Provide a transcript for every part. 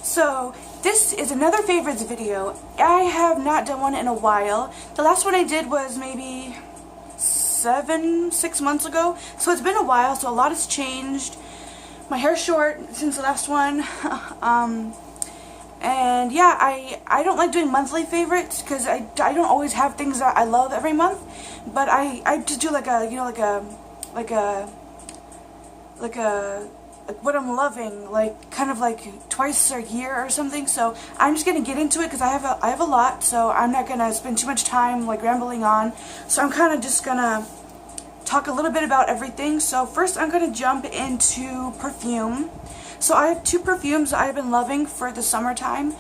So this is another favorites video. I have not done one in a while. The last one I did was maybe 6 months ago. So it's been a while, so a lot has changed. My hair's short since the last one. And yeah, I don't like doing monthly favorites because I don't always have things that I love every month. But I just do like what I'm loving, like kind of like twice a year or something. So I'm just gonna get into it because I have a lot, so I'm not gonna spend too much time like rambling on. So I'm kind of just gonna talk a little bit about everything. So first I'm gonna jump into perfume. So I have two perfumes I've been loving for the summertime.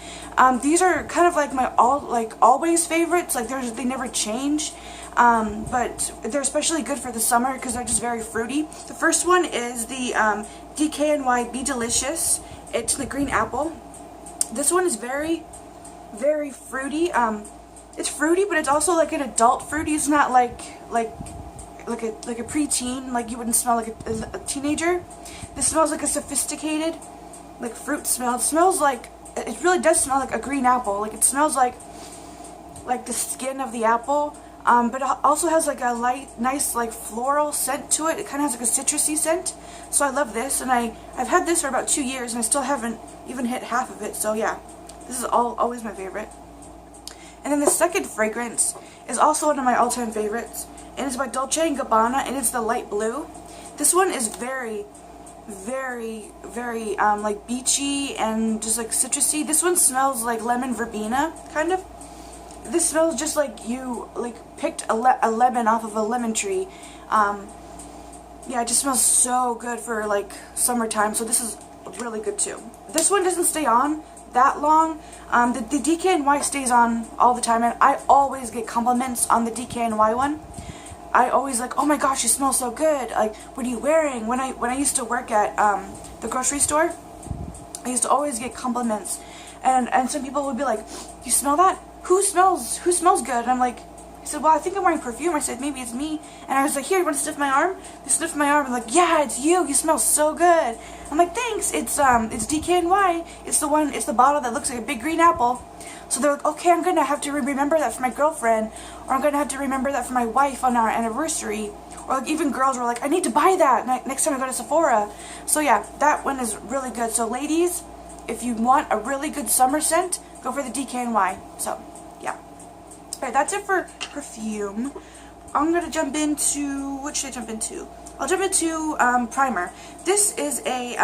These are kind of like my always favorites. Like they never change. But they're especially good for the summer because they're just very fruity. The first one is the DKNY Be Delicious. It's the green apple. This one is very, very fruity. It's fruity, but it's also like an adult fruity. It's not like a preteen, like you wouldn't smell like a teenager. This smells like a sophisticated, like fruit smell. It smells like, it really does smell like a green apple. Like it smells like the skin of the apple. But it also has like a nice like floral scent to it. It kind of has like a citrusy scent. So I love this, and I've had this for about 2 years, and I still haven't even hit half of it. So yeah, this is always my favorite. And then the second fragrance is also one of my all-time favorites, and it's by Dolce & Gabbana, and it's the light blue. This one is very, very, very like beachy and just like citrusy. This one smells like lemon verbena, kind of. This smells just like you picked a lemon off of a lemon tree. Yeah, it just smells so good for like summertime, so this is really good too. This one doesn't stay on that long. The DKNY stays on all the time, and I always get compliments on the DKNY one. I always like, oh my gosh, you smell so good. Like, what are you wearing? When I used to work at the grocery store, I used to always get compliments, and some people would be like, you smell that? Who smells good? And I'm like, I said, well, I think I'm wearing perfume. I said, maybe it's me. And I was like, here, you want to sniff my arm? They sniffed my arm. I'm like, yeah, it's you. You smell so good. I'm like, thanks. It's DKNY. It's the bottle that looks like a big green apple. So they're like, okay, I'm gonna have to remember that for my girlfriend, or I'm gonna have to remember that for my wife on our anniversary. Or like even girls were like, I need to buy that next time I go to Sephora. So yeah, that one is really good. So ladies, if you want a really good summer scent, go for the DKNY. So yeah. Alright, that's it for perfume. I'm gonna jump into, what should I jump into? I'll jump into primer. This is a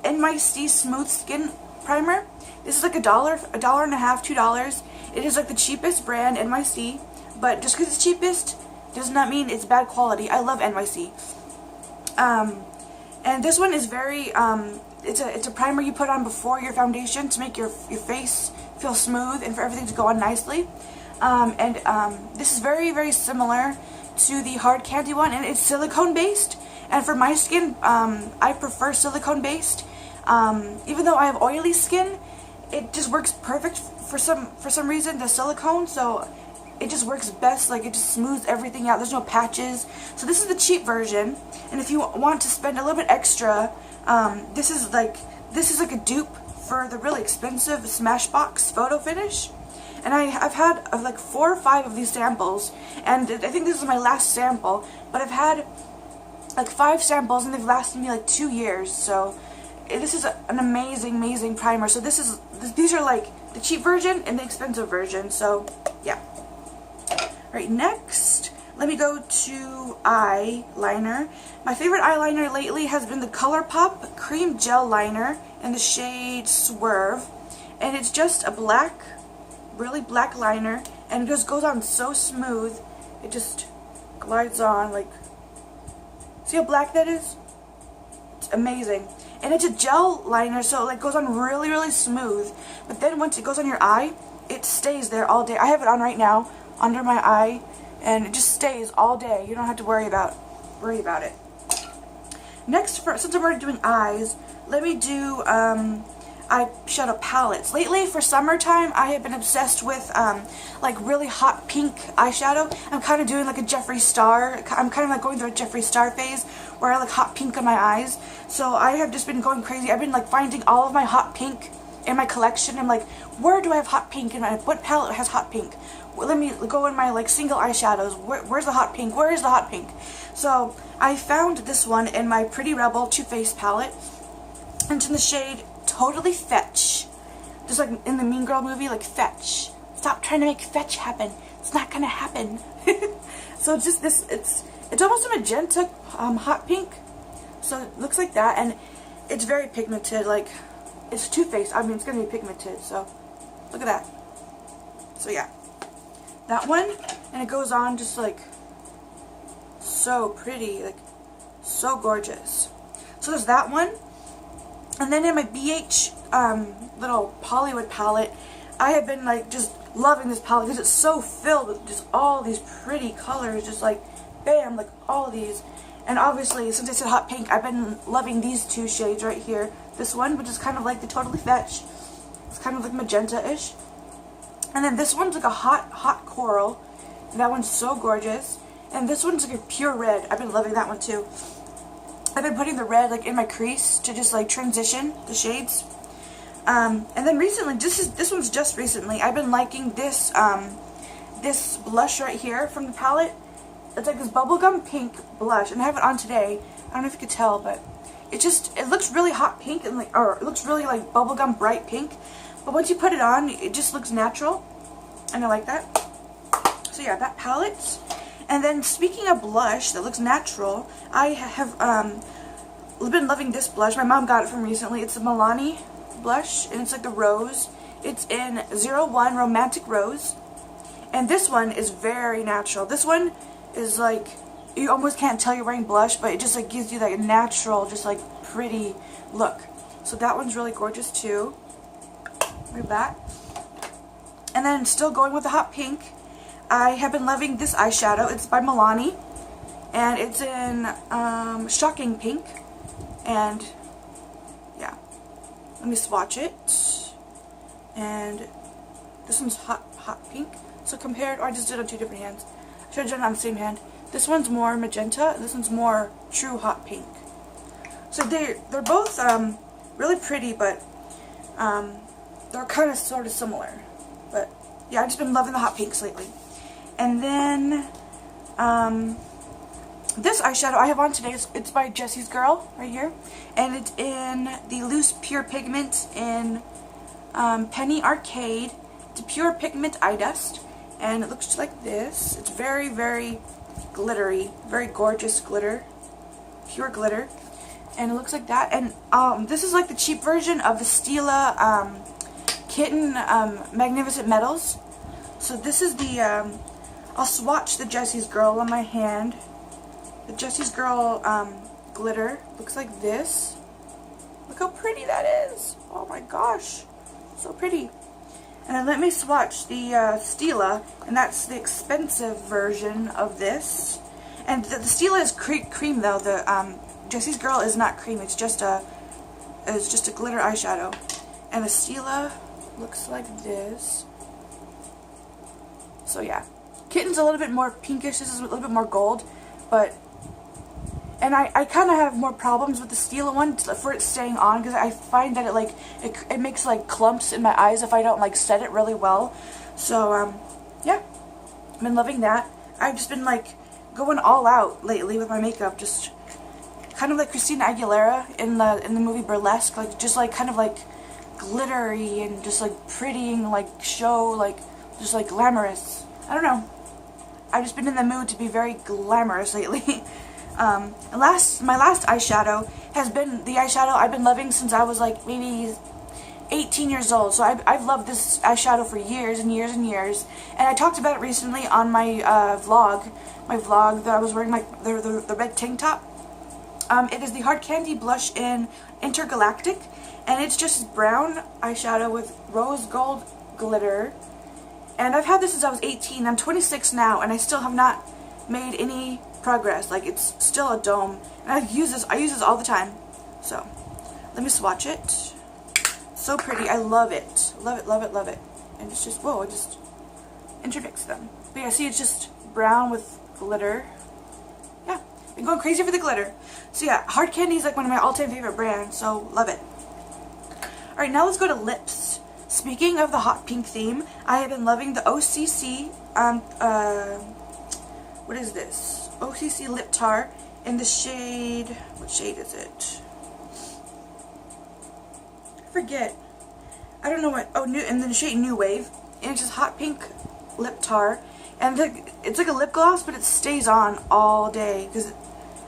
NYC Smooth Skin Primer. This is like $1, $1.50, $2. It is like the cheapest brand, NYC, but just because it's cheapest does not mean it's bad quality. I love NYC. And this one is very, it's a primer you put on before your foundation to make your face feel smooth and for everything to go on nicely. This is very, very similar to the Hard Candy one, and it's silicone based. And for my skin, I prefer silicone based. Even though I have oily skin, it just works perfect for some reason, the silicone. So it just works best. Like, it just smooths everything out. There's no patches. So this is the cheap version. And if you want to spend a little bit extra, this is like a dupe for the really expensive Smashbox Photo Finish. And I've had like 4 or 5 of these samples, and I think this is my last sample, but I've had like 5 samples and they've lasted me like 2 years. So this is an amazing, amazing primer. So these are like the cheap version and the expensive version. So yeah. Alright, next let me go to eyeliner. My favorite eyeliner lately has been the ColourPop Cream Gel Liner in the shade Swerve, and it's just a black, really black liner, and it just goes on so smooth. It just glides on like, see how black that is? It's amazing. And it's a gel liner, so it like goes on really, really smooth. But then once it goes on your eye, it stays there all day. I have it on right now under my eye, and it just stays all day. You don't have to worry about it. Next, since I'm already doing eyes, let me do eyeshadow palettes. Lately, for summertime, I have been obsessed with like really hot pink eyeshadow. I'm kind of doing like a Jeffree Star. I'm kind of like going through a Jeffree Star phase where I like hot pink on my eyes. So I have just been going crazy. I've been like finding all of my hot pink in my collection. I'm like, where do I have hot pink? And what palette has hot pink? Well, let me go in my like single eyeshadows. Where's the hot pink? Where is the hot pink? So I found this one in my Pretty Rebel Too Faced palette. And it's in the shade Totally Fetch. Just like in the Mean Girl movie, like fetch. Stop trying to make fetch happen. It's not gonna happen. So it's just this, it's almost a magenta hot pink. So it looks like that, and it's very pigmented. Like, it's Too Faced. I mean, it's gonna be pigmented. So look at that. So yeah, that one, and it goes on just like so pretty, like so gorgeous. So there's that one. And then in my BH little Hollywood palette, I have been like just loving this palette because it's so filled with just all these pretty colors, just like bam, like all of these. And obviously, since I said hot pink, I've been loving these two shades right here. This one, which is kind of like the Totally Fetch. It's kind of like magenta-ish. And then this one's like a hot coral. And that one's so gorgeous. And this one's like a pure red. I've been loving that one too. I've been putting the red like in my crease to just like transition the shades. And then recently, this one's just recently, I've been liking this this blush right here from the palette. It's like this bubblegum pink blush, and I have it on today. I don't know if you could tell, but it looks really hot pink, and like, or it looks really like bubblegum bright pink. But once you put it on, it just looks natural, and I like that. So yeah, that palette. And then speaking of blush that looks natural, I have been loving this blush. My mom got it from recently. It's a Milani blush, and it's like the rose. It's in 01 Romantic Rose, and this one is very natural. This one is like, you almost can't tell you're wearing blush, but it just like gives you like a natural, just like pretty look. So that one's really gorgeous too. Like that. And then still going with the hot pink, I have been loving this eyeshadow. It's by Milani, and it's in Shocking Pink. And yeah, let me swatch it. And this one's hot pink. So compared, or I just did it on two different hands. I should have done it on the same hand. This one's more magenta. This one's more true hot pink. So they're both really pretty, but they're kind of sort of similar. But yeah, I've just been loving the hot pinks lately. And then this eyeshadow I have on today, it's by Jessie's Girl right here, and it's in the Loose Pure Pigment in Penny Arcade. It's a pure pigment eye dust, and it looks just like this. It's very, very glittery, very gorgeous glitter, pure glitter, and it looks like that. And this is like the cheap version of the Stila Kitten Magnificent Metals. So this is the I'll swatch the Jessie's Girl on my hand. The Jessie's Girl glitter looks like this. Look how pretty that is. Oh my gosh, so pretty. And then let me swatch the Stila, and that's the expensive version of this. And the Stila is cream though. The Jessie's Girl is not cream. It's just a glitter eyeshadow. And the Stila looks like this. So yeah, Kitten's a little bit more pinkish. This is a little bit more gold, but. And I kind of have more problems with the Stila one for it staying on, because I find that it makes like clumps in my eyes if I don't like set it really well. So yeah, I've been loving that. I've just been like going all out lately with my makeup, just kind of like Christina Aguilera in the movie Burlesque, like just like kind of like glittery and just like pretty and like show, like just like glamorous. I don't know. I've just been in the mood to be very glamorous lately. My last eyeshadow has been the eyeshadow I've been loving since I was like maybe 18 years old. So I've loved this eyeshadow for years and years and years. And I talked about it recently on my vlog that I was wearing the red tank top. It is the Hard Candy blush in Intergalactic, and it's just brown eyeshadow with rose gold glitter. And I've had this since I was 18. I'm 26 now, and I still have not made any progress. Like, it's still a dome, and I use this all the time. So let me swatch it. So pretty. I love it, love it, love it, love it. And it's just, whoa, it just intermixed them. But yeah, see, it's just brown with glitter. Yeah, been going crazy for the glitter. So yeah, Hard Candy is like one of my all-time favorite brands, so love it. Alright, now let's go to lips. Speaking of the hot pink theme, I have been loving the OCC, what is this? OCC Lip Tar in the shade, what shade is it? I forget. I don't know what, oh, new, and then the shade New Wave. And it's just hot pink lip tar. And it's like a lip gloss, but it stays on all day. Because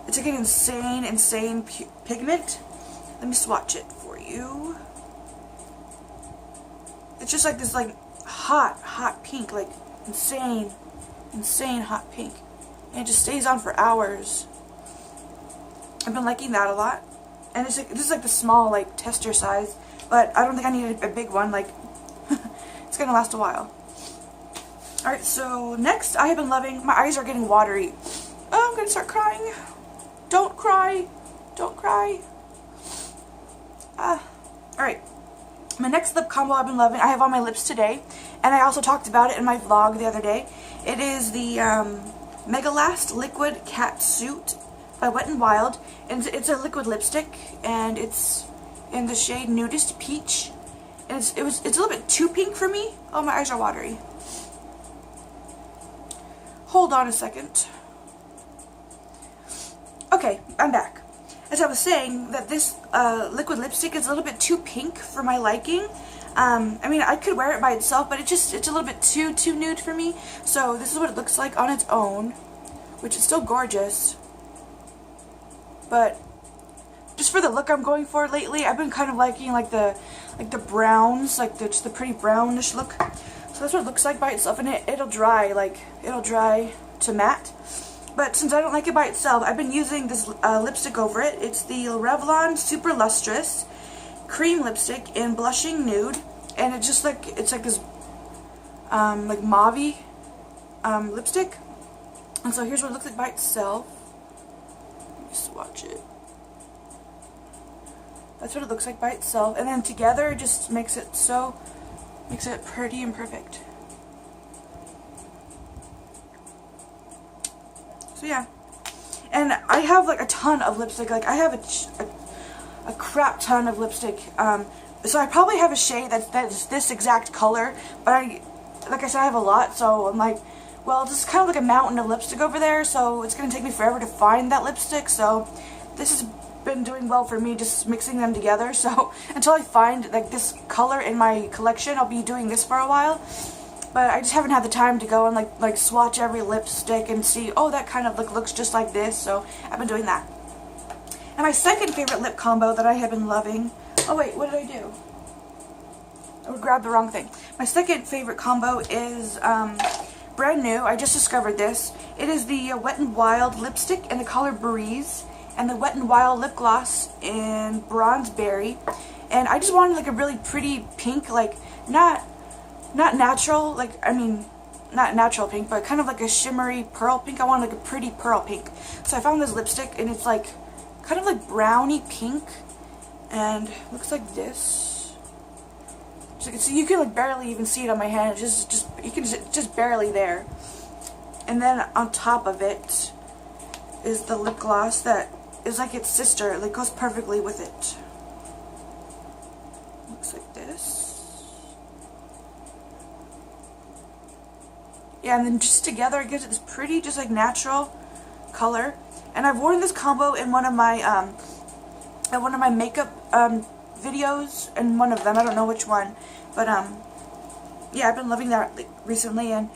it's like an insane pigment. Let me swatch it for you. It's just like this like hot pink, like insane hot pink. And it just stays on for hours. I've been liking that a lot. And it's like, this is like the small like tester size, but I don't think I need a big one. Like it's gonna last a while. Alright, so next I have been loving, my eyes are getting watery. Oh, I'm gonna start crying. Don't cry. Don't cry. Alright. My next lip combo I've been loving, I have on my lips today, and I also talked about it in my vlog the other day. It is the Megalast Liquid Cat Suit by Wet n Wild, and it's a liquid lipstick, and it's in the shade Nudist Peach, and it's a little bit too pink for me. Oh, my eyes are watery. Hold on a second. Okay, I'm back. As I was saying, that this liquid lipstick is a little bit too pink for my liking. I mean, I could wear it by itself, but it's a little bit too nude for me. So this is what it looks like on its own, which is still gorgeous. But just for the look I'm going for lately, I've been kind of liking like the browns, like just the pretty brownish look. So that's what it looks like by itself, and it'll dry to matte. But since I don't like it by itself, I've been using this lipstick over it. It's the Revlon Super Lustrous Cream Lipstick in Blushing Nude, and it's like this like mauve-y lipstick. And so here's what it looks like by itself. Let me swatch it. That's what it looks like by itself, and then together it just makes it pretty and perfect. So yeah, and I have like a ton of lipstick. Like I have a crap ton of lipstick. So I probably have a shade that's this exact color, but like I said, I have a lot. So I'm like, well, this is kind of like a mountain of lipstick over there. So it's gonna take me forever to find that lipstick. So this has been doing well for me, just mixing them together. So until I find like this color in my collection, I'll be doing this for a while. But I just haven't had the time to go and like swatch every lipstick and see, oh, that kind of looks just like this. So I've been doing that. And my second favorite lip combo that I have been loving, oh wait, what did I do? I grabbed the wrong thing. My second favorite combo is brand new. I just discovered this. It is the Wet n Wild lipstick in the color Breeze, and the Wet n Wild lip gloss in Bronze Berry. And I just wanted like a really pretty pink, like not natural, like, I mean, not natural pink, but kind of like a shimmery pearl pink. I want like a pretty pearl pink. So I found this lipstick, and it's like kind of like browny pink, and looks like this. So you can like barely even see it on my hand. It's just barely there. And then on top of it is the lip gloss that is like its sister. It like goes perfectly with it. Looks like this. Yeah, and then just together it gives it this pretty, just like natural color. And I've worn this combo in one of my makeup videos, and one of them, I don't know which one, but yeah, I've been loving that recently. And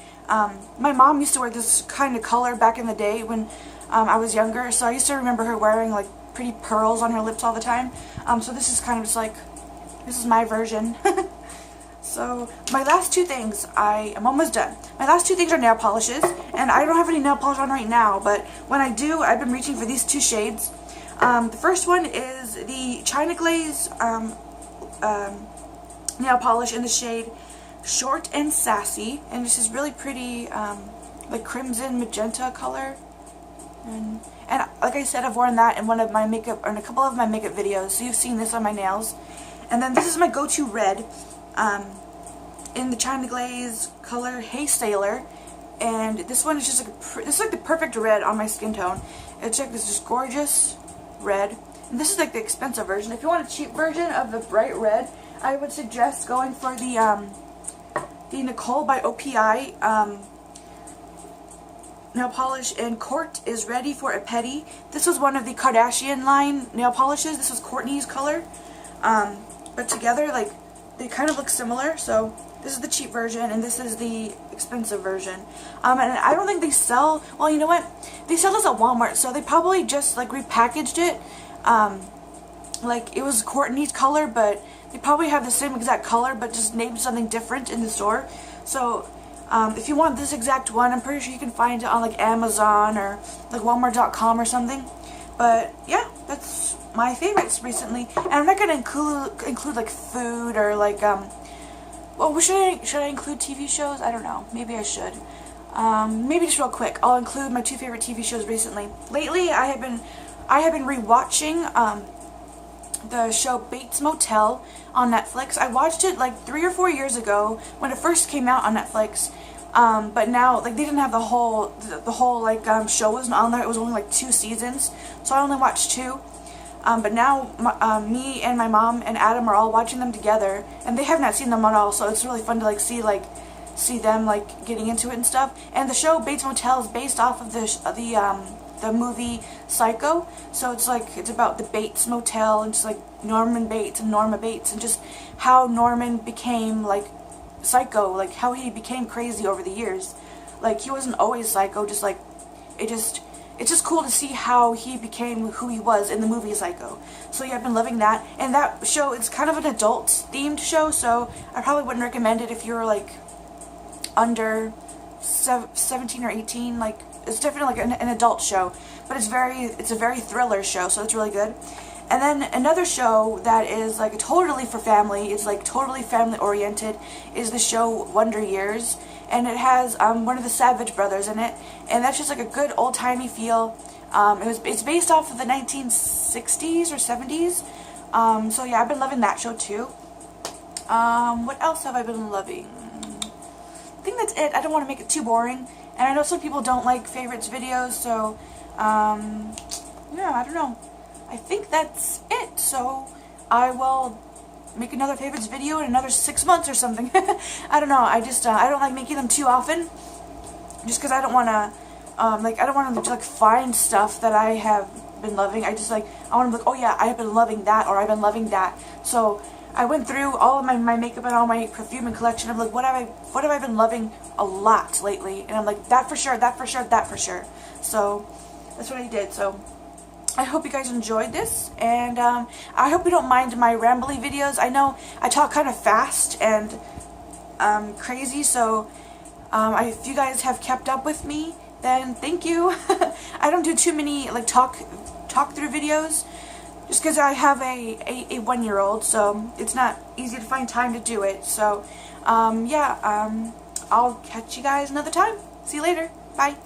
my mom used to wear this kind of color back in the day when I was younger, so I used to remember her wearing like pretty pearls on her lips all the time. So this is kind of just like, this is my version. So, my last two things, I am almost done. My last two things are nail polishes, and I don't have any nail polish on right now, but when I do, I've been reaching for these two shades. The first one is the China Glaze nail polish in the shade Short and Sassy, and this is really pretty, like crimson magenta color. And like I said, I've worn that in one of my makeup, or in a couple of my makeup videos, so you've seen this on my nails. And then this is my go-to red. In the China Glaze color Hey Sailor, and this one is just like this is like the perfect red on my skin tone. It's like this just gorgeous red, and this is like the expensive version. If you want a cheap version of the bright red, I would suggest going for the Nicole by OPI nail polish, and Court is Ready for a Petty. This was one of the Kardashian line nail polishes. This was Kourtney's color, but together, like, they kind of look similar. So this is the cheap version, and this is the expensive version. And I don't think they sell, well, you know what? They sell this at Walmart, so they probably just, like, repackaged it. Like, it was Kourtney's color, but they probably have the same exact color, but just named something different in the store. So, if you want this exact one, I'm pretty sure you can find it on, like, Amazon or, like, Walmart.com or something. But, yeah, that's my favorites recently. And I'm not going to include, like, food or, like, well, should I include TV shows? I don't know. Maybe I should. Maybe just real quick, I'll include my 2 favorite TV shows recently. Lately, I have been rewatching, the show Bates Motel on Netflix. I watched it like 3 or 4 years ago when it first came out on Netflix. But now, like, they didn't have the whole like show wasn't on there. It was only like 2 seasons, so I only watched 2. But now me and my mom and Adam are all watching them together, and they have not seen them at all. So it's really fun to see them like getting into it and stuff. And the show Bates Motel is based off of the movie Psycho. So it's about the Bates Motel and just like Norman Bates and Norma Bates and just how Norman became like psycho, like how he became crazy over the years. Like, he wasn't always psycho, just like it's just cool to see how he became who he was in the movie Psycho. So yeah, I've been loving that. And that show, it's kind of an adult themed show, so I probably wouldn't recommend it if you're like under 17 or 18. Like, it's definitely like an adult show, but it's a very thriller show, so it's really good. And then another show that is like totally for family, it's like totally family oriented, is the show Wonder Years, and it has one of the Savage brothers in it, and that's just like a good old timey feel. It's based off of the 1960s or 70s. So yeah, I've been loving that show too. What else have I been loving? I think that's it. I don't want to make it too boring. And I know some people don't like favorites videos, so, yeah, I don't know. I think that's it. So, I will make another favorites video in another 6 months or something. I don't know. I don't like making them too often. Just because I don't want to, I don't want to, like, find stuff that I have been loving. I want to be like, oh yeah, I have been loving that, or I've been loving that. So, I went through all of my makeup and all my perfume and collection. I'm like, what have I been loving a lot lately? And I'm like, that for sure, that for sure, that for sure. So that's what I did. So I hope you guys enjoyed this, and I hope you don't mind my rambly videos. I know I talk kind of fast and crazy, so if you guys have kept up with me, then thank you. I don't do too many like talk through videos, just because I have a 1-year-old, so it's not easy to find time to do it. So, yeah, I'll catch you guys another time. See you later. Bye.